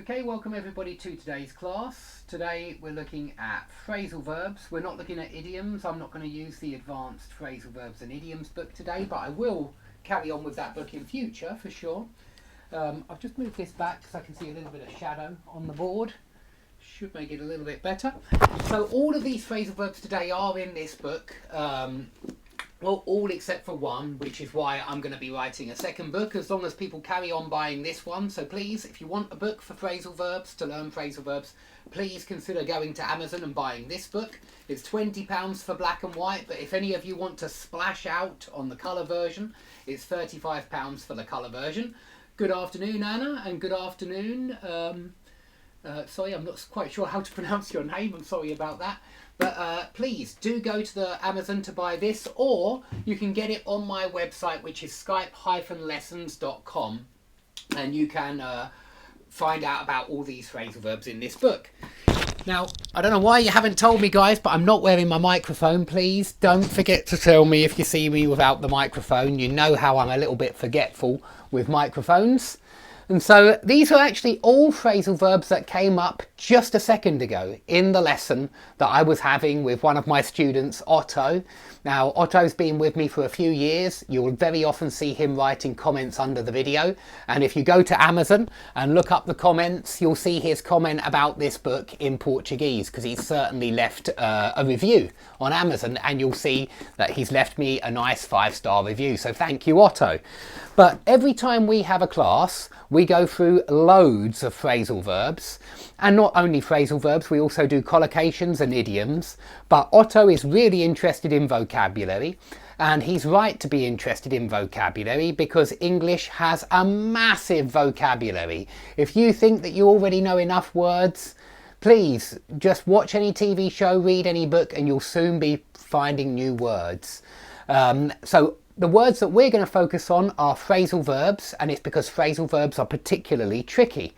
Okay, welcome everybody to today's class. Today we're looking at phrasal verbs. We're not looking at idioms. I'm not going to use the advanced phrasal verbs and idioms book today, but I will carry on with that book in future for sure. I've just moved this back because I can see a little bit of shadow on the board. Should make it a little bit better. So all of these phrasal verbs today are in this book. Well, all except for one, which is why I'm going to be writing a second book as long as people carry on buying this one. So please, if you want a book for phrasal verbs, to learn phrasal verbs, please consider going to Amazon and buying this book. It's £20 for black and white, but if any of you want to splash out on the colour version, it's £35 for the colour version. Good afternoon, Anna, and good afternoon. Sorry, I'm not quite sure how to pronounce your name. I'm sorry about that. But please do go to the Amazon to buy this, or you can get it on my website, which is skype-lessons.com, and you can find out about all these phrasal verbs in this book. Now, I don't know why you haven't told me, guys, but I'm not wearing my microphone. Please don't forget to tell me if you see me without the microphone. You know how I'm a little bit forgetful with microphones. And so these are actually all phrasal verbs that came up just a second ago in the lesson that I was having with one of my students, Otto. Now, Otto's been with me for a few years. You'll very often see him writing comments under the video. And if you go to Amazon and look up the comments, you'll see his comment about this book in Portuguese, because he's certainly left a review on Amazon, and you'll see that he's left me a nice 5-star review. So thank you, Otto. But every time we have a class, we go through loads of phrasal verbs, and not only phrasal verbs, we also do collocations and idioms. But Otto is really interested in vocabulary, and he's right to be interested in vocabulary because English has a massive vocabulary. If you think that you already know enough words, please just watch any TV show, read any book, and you'll soon be finding new words. So the words that we're going to focus on are phrasal verbs, and it's because phrasal verbs are particularly tricky.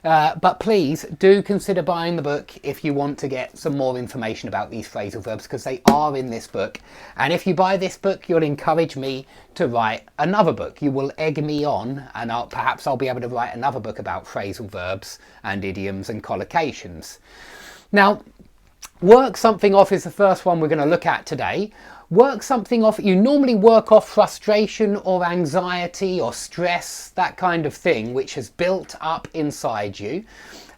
But please do consider buying the book if you want to get some more information about these phrasal verbs, because they are in this book. And if you buy this book, you'll encourage me to write another book. You will egg me on, and perhaps I'll be able to write another book about phrasal verbs and idioms and collocations. Now, work something off is the first one we're going to look at today. Work something off. You normally work off frustration or anxiety or stress, that kind of thing, which has built up inside you.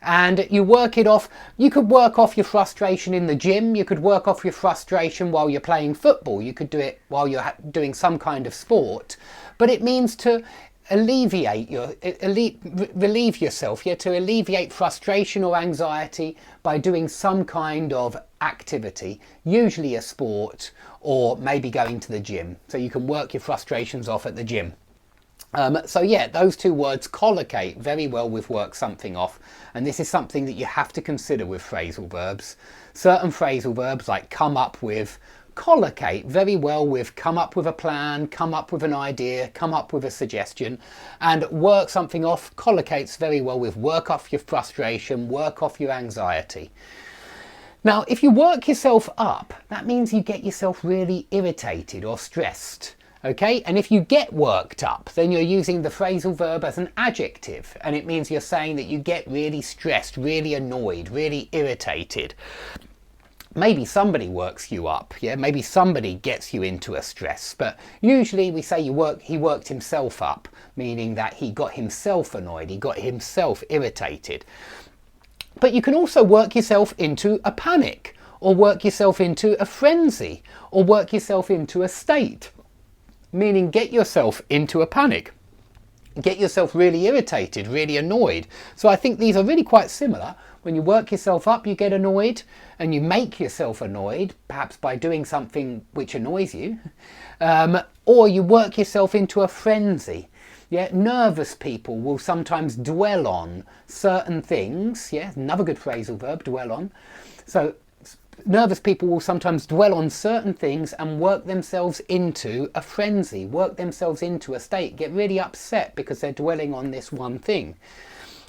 And you work it off. You could work off your frustration in the gym. You could work off your frustration while you're playing football. You could do it while you're doing some kind of sport. But it means to relieve yourself, to alleviate frustration or anxiety by doing some kind of activity, usually a sport or maybe going to the gym. So you can work your frustrations off at the gym. So yeah, those two words collocate very well with work something off, and this is something that you have to consider with phrasal verbs. Certain phrasal verbs like come up with collocate very well with come up with a plan, come up with an idea, come up with a suggestion, and work something off collocates very well with work off your frustration, work off your anxiety. Now, if you work yourself up, that means you get yourself really irritated or stressed. Okay, and if you get worked up, then you're using the phrasal verb as an adjective, and it means you're saying that you get really stressed, really annoyed, really irritated. Maybe somebody works you up, yeah, maybe somebody gets you into a stress, but usually we say he worked himself up, meaning that he got himself annoyed, he got himself irritated. But you can also work yourself into a panic, or work yourself into a frenzy, or work yourself into a state, meaning get yourself into a panic. Get yourself really irritated, really annoyed. So I think these are really quite similar. When you work yourself up, you get annoyed, and you make yourself annoyed, perhaps by doing something which annoys you, or you work yourself into a frenzy. Yeah, nervous people will sometimes dwell on certain things. Yeah, another good phrasal verb, dwell on. So nervous people will sometimes dwell on certain things and work themselves into a frenzy, work themselves into a state, get really upset because they're dwelling on this one thing.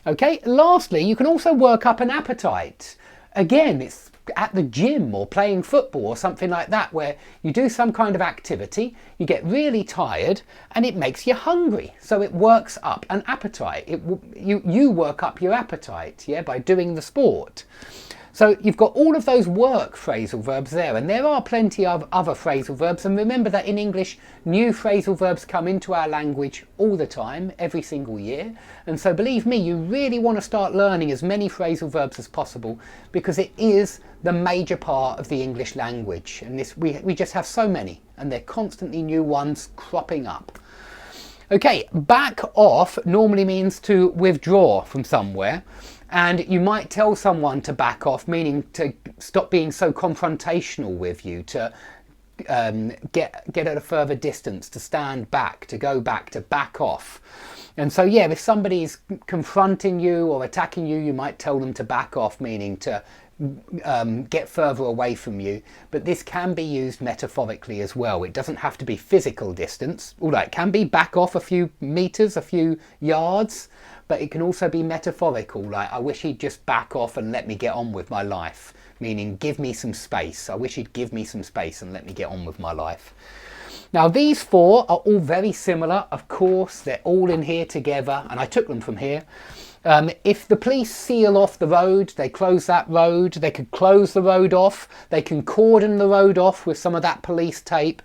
Okay, lastly, you can also work up an appetite. Again, it's at the gym or playing football or something like that, where you do some kind of activity, you get really tired and it makes you hungry. So it works up an appetite. You work up your appetite, yeah, by doing the sport. So you've got all of those work phrasal verbs there, and there are plenty of other phrasal verbs. And remember that in English, new phrasal verbs come into our language all the time, every single year. And so believe me, you really want to start learning as many phrasal verbs as possible, because it is the major part of the English language. And we just have so many, and they're constantly new ones cropping up. Okay, back off normally means to withdraw from somewhere. And you might tell someone to back off, meaning to stop being so confrontational with you, to get at a further distance, to stand back, to go back, to back off. And so, yeah, if somebody's confronting you or attacking you, you might tell them to back off, meaning to get further away from you. But this can be used metaphorically as well. It doesn't have to be physical distance, although it can be back off a few meters, a few yards. But it can also be metaphorical, like I wish he'd just back off and let me get on with my life, meaning give me some space. I wish he'd give me some space and let me get on with my life. Now these four are all very similar, of course, they're all in here together, and I took them from here. If the police seal off the road, they close that road, they could close the road off, they can cordon the road off with some of that police tape.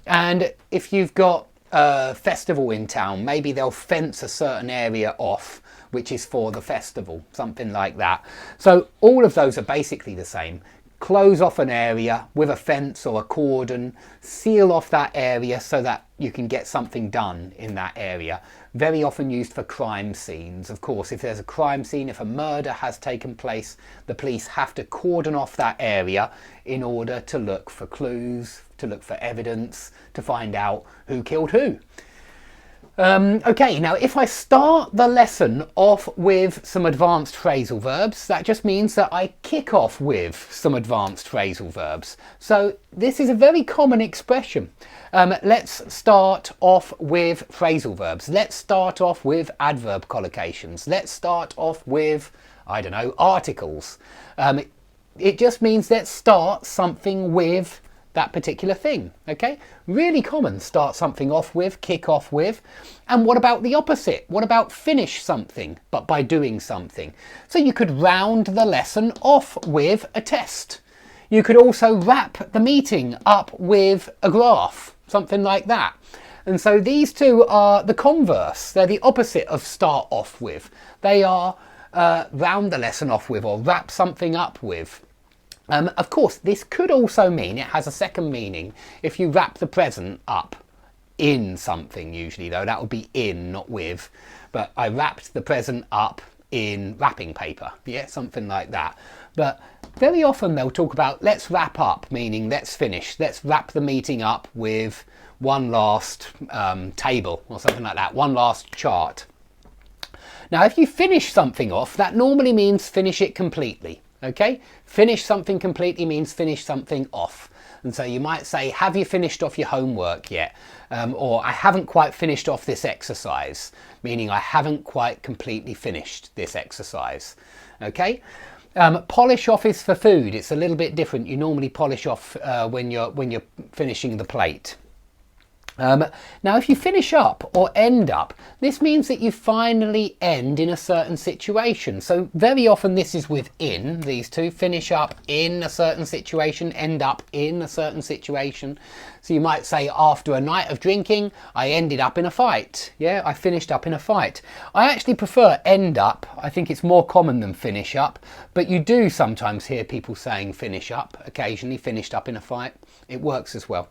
And if you've got a festival in town, maybe they'll fence a certain area off, which is for the festival, something like that. So all of those are basically the same. Close off an area with a fence or a cordon, seal off that area so that you can get something done in that area. Very often used for crime scenes. Of course, if there's a crime scene, if a murder has taken place, the police have to cordon off that area in order to look for clues, to look for evidence, to find out who killed who. Okay, now if I start the lesson off with some advanced phrasal verbs, that just means that I kick off with some advanced phrasal verbs. So this is a very common expression. Let's start off with phrasal verbs. Let's start off with adverb collocations. Let's start off with, I don't know, articles. It just means let's start something with that particular thing. Okay, really common. Start something off with, kick off with. And what about the opposite? What about finish something but by doing something? So you could round the lesson off with a test. You could also wrap the meeting up with a graph, something like that. And so these two are the converse. They're the opposite of start off with. They are round the lesson off with, or wrap something up with. Of course, this could also mean, it has a second meaning, if you wrap the present up in something, usually though, that would be in, not with. But I wrapped the present up in wrapping paper, yeah, something like that. But very often they'll talk about let's wrap up, meaning let's finish, let's wrap the meeting up with one last table or something like that, one last chart. Now, if you finish something off, that normally means finish it completely. Okay, finish something completely means finish something off. And so you might say, have you finished off your homework yet? Or I haven't quite finished off this exercise, meaning I haven't quite completely finished this exercise. Okay, polish off is for food. It's a little bit different. You normally polish off when you're finishing the plate. Now, if you finish up or end up, this means that you finally end in a certain situation. So very often this is with in, these two, finish up in a certain situation, end up in a certain situation. So you might say, after a night of drinking, I ended up in a fight. Yeah, I finished up in a fight. I actually prefer end up. I think it's more common than finish up, but you do sometimes hear people saying finish up, occasionally finished up in a fight. It works as well.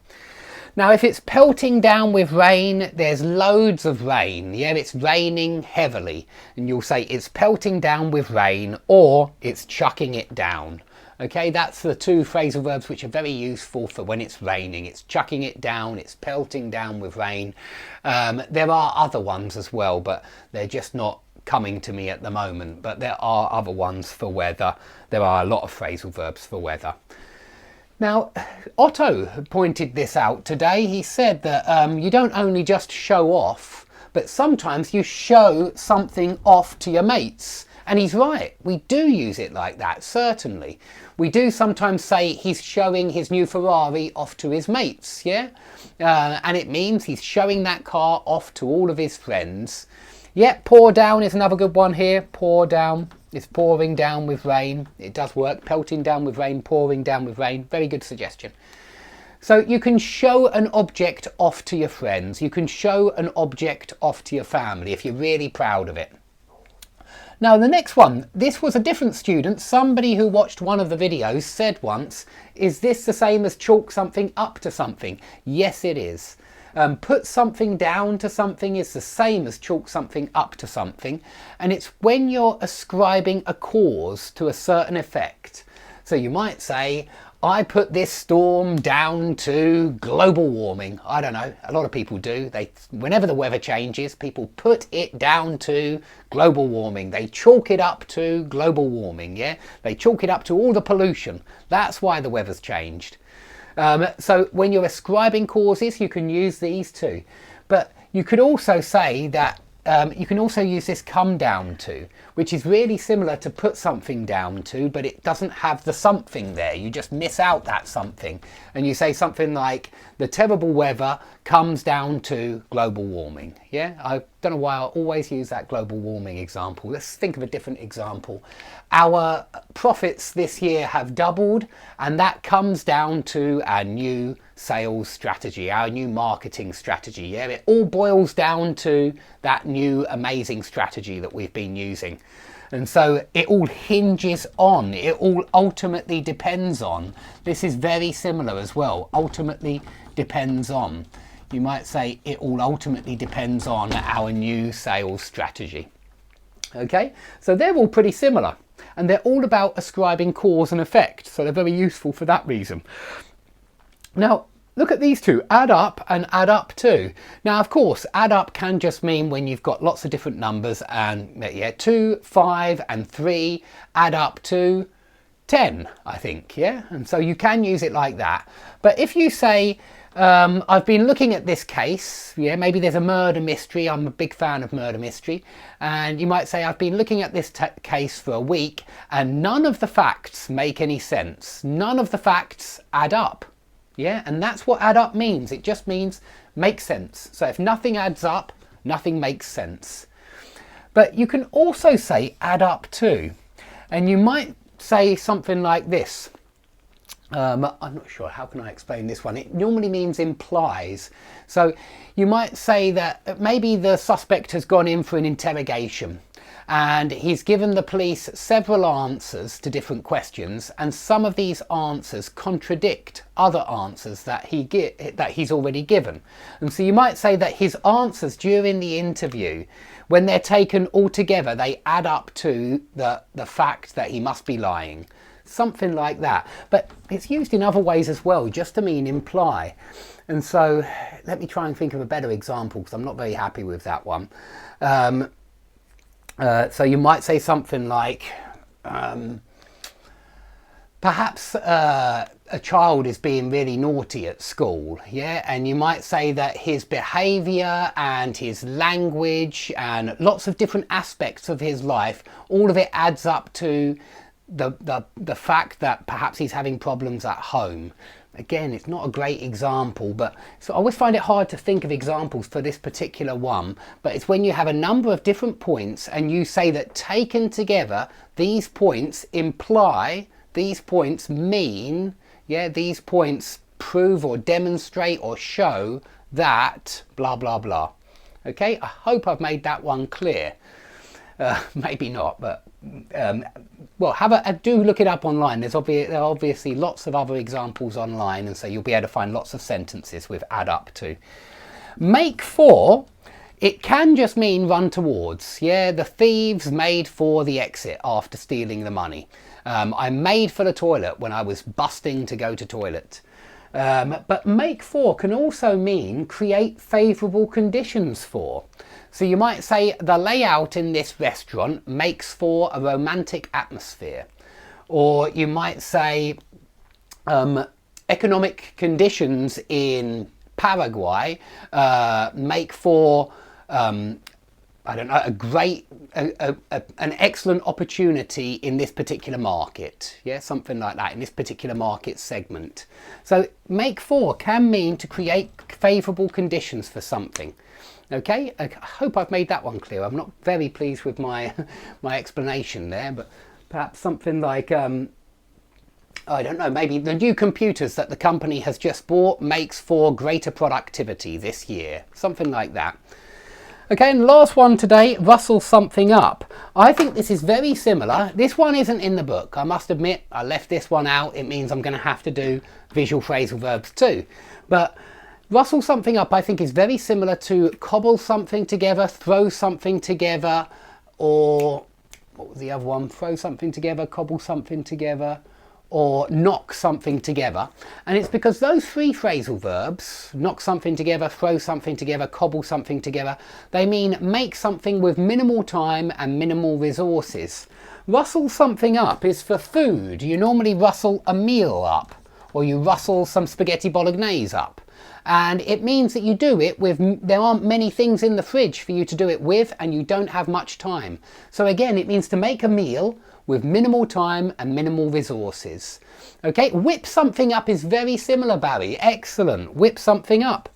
Now, if it's pelting down with rain, there's loads of rain. Yeah, it's raining heavily. And you'll say it's pelting down with rain, or it's chucking it down. Okay, that's the two phrasal verbs which are very useful for when it's raining. It's chucking it down, it's pelting down with rain. There are other ones as well, but they're just not coming to me at the moment. But there are other ones for weather. There are a lot of phrasal verbs for weather. Now, Otto pointed this out today. He said that you don't only just show off, but sometimes you show something off to your mates. And he's right, we do use it like that, certainly. We do sometimes say he's showing his new Ferrari off to his mates, yeah? And it means he's showing that car off to all of his friends. Yeah, pour down is another good one here. Pour down. It's pouring down with rain. It does work. Pelting down with rain, pouring down with rain. Very good suggestion. So you can show an object off to your friends. You can show an object off to your family if you're really proud of it. Now the next one, this was a different student. Somebody who watched one of the videos said once, is this the same as chalk something up to something? Yes, it is. Put something down to something is the same as chalk something up to something. And it's when you're ascribing a cause to a certain effect. So you might say, I put this storm down to global warming. I don't know, a lot of people do. Whenever the weather changes, people put it down to global warming. They chalk it up to global warming, yeah? They chalk it up to all the pollution. That's why the weather's changed. So when you're ascribing causes, you can use these too. But you could also say that you can also use this come down to, which is really similar to put something down to, but it doesn't have the something there. You just miss out that something. And you say something like, the terrible weather comes down to global warming. Yeah, I don't know why I always use that global warming example. Let's think of a different example. Our profits this year have doubled, and that comes down to our new sales strategy, our new marketing strategy. Yeah, it all boils down to that new amazing strategy that we've been using. And so it all hinges on, it all ultimately depends on. This is very similar as well. Ultimately depends on. You might say it all ultimately depends on our new sales strategy. Okay, so they're all pretty similar, and they're all about ascribing cause and effect. So they're very useful for that reason. Now, look at these two, add up and add up to. Now, of course, add up can just mean when you've got lots of different numbers, and yeah, 2, 5 and 3 add up to 10, I think, yeah? And so you can use it like that. But if you say, I've been looking at this case, yeah, maybe there's a murder mystery, I'm a big fan of murder mystery, and you might say, I've been looking at this case for a week, and none of the facts make any sense. None of the facts add up. Yeah, and that's what add up means. It just means make sense. So if nothing adds up, nothing makes sense. But you can also say add up to, and you might say something like this. I'm not sure, how can I explain this one? It normally means implies. So you might say that maybe the suspect has gone in for an interrogation, and he's given the police several answers to different questions, and some of these answers contradict other answers that he's already given. And so you might say that his answers during the interview, when they're taken all together, they add up to the fact that he must be lying. Something like that. But it's used in other ways as well, just to mean imply. And so let me try and think of a better example, because I'm not very happy with that one. So you might say something like, perhaps a child is being really naughty at school, yeah, and you might say that his behaviour and his language and lots of different aspects of his life, all of it adds up to the fact that perhaps he's having problems at home. Again, it's not a great example, but so I always find it hard to think of examples for this particular one. But it's when you have a number of different points and you say that taken together, these points imply, these points mean, yeah, these points prove or demonstrate or show that blah, blah, blah. Okay, I hope I've made that one clear. Maybe not, but well, do look it up online. There are obviously lots of other examples online, and so you'll be able to find lots of sentences with add up to. Make for, it can just mean run towards. Yeah, the thieves made for the exit after stealing the money. I made for the toilet when I was busting to go to toilet. But make for can also mean create favourable conditions for. So you might say the layout in this restaurant makes for a romantic atmosphere. Or you might say economic conditions in Paraguay make for I don't know, an excellent opportunity in this particular market. Yeah, something like that, in this particular market segment. So make for can mean to create favourable conditions for something. Okay, I hope I've made that one clear. I'm not very pleased with my my explanation there, but perhaps something like I don't know, maybe the new computers that the company has just bought makes for greater productivity this year. Something like that. Okay, and last one today, rustle something up. I think this is very similar. This one isn't in the book. I must admit, I left this one out. It means I'm going to have to do visual phrasal verbs too. But rustle something up, I think, is very similar to cobble something together, throw something together, or what was the other one? Throw something together, cobble something together, or knock something together. And it's because those three phrasal verbs, knock something together, throw something together, cobble something together, they mean make something with minimal time and minimal resources. Rustle something up is for food. You normally rustle a meal up, or you rustle some spaghetti bolognese up. And it means that you do it with, there aren't many things in the fridge for you to do it with, and you don't have much time. So again, it means to make a meal with minimal time and minimal resources. Okay, whip something up is very similar, Barry. Excellent. Whip something up.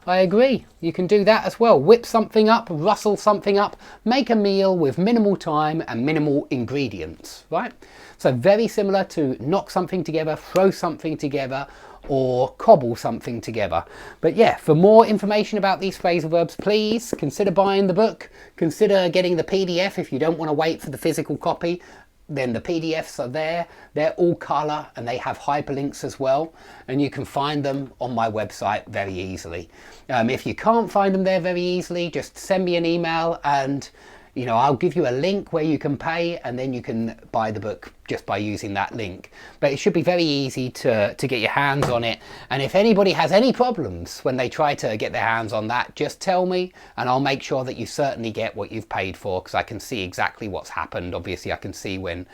I agree. You can do that as well. Whip something up, rustle something up, make a meal with minimal time and minimal ingredients, right? So very similar to knock something together, throw something together, or cobble something together. But yeah, for more information about these phrasal verbs, please consider buying the book. Consider getting the PDF if you don't want to wait for the physical copy. Then the PDFs are there. They're all colour and they have hyperlinks as well, and you can find them on my website very easily. If you can't find them there very easily, just send me an email and I'll give you a link where you can pay, and then you can buy the book just by using that link. But it should be very easy to get your hands on it. And if anybody has any problems when they try to get their hands on that, just tell me and I'll make sure that you certainly get what you've paid for, because I can see exactly what's happened. Obviously I can see when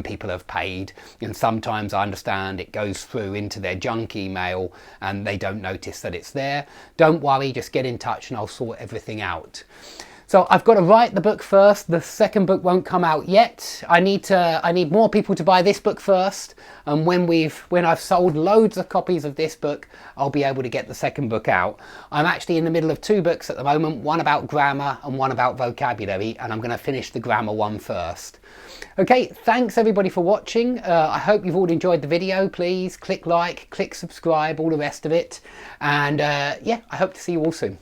people have paid, and sometimes I understand it goes through into their junk email and they don't notice that it's there. Don't worry, just get in touch and I'll sort everything out. So I've got to write the book first. The second book won't come out yet. I need more people to buy this book first. And when I've sold loads of copies of this book, I'll be able to get the second book out. I'm actually in the middle of two books at the moment, one about grammar and one about vocabulary, and I'm going to finish the grammar one first. Okay, thanks everybody for watching. I hope you've all enjoyed the video. Please click like, click subscribe, all the rest of it. And yeah, I hope to see you all soon.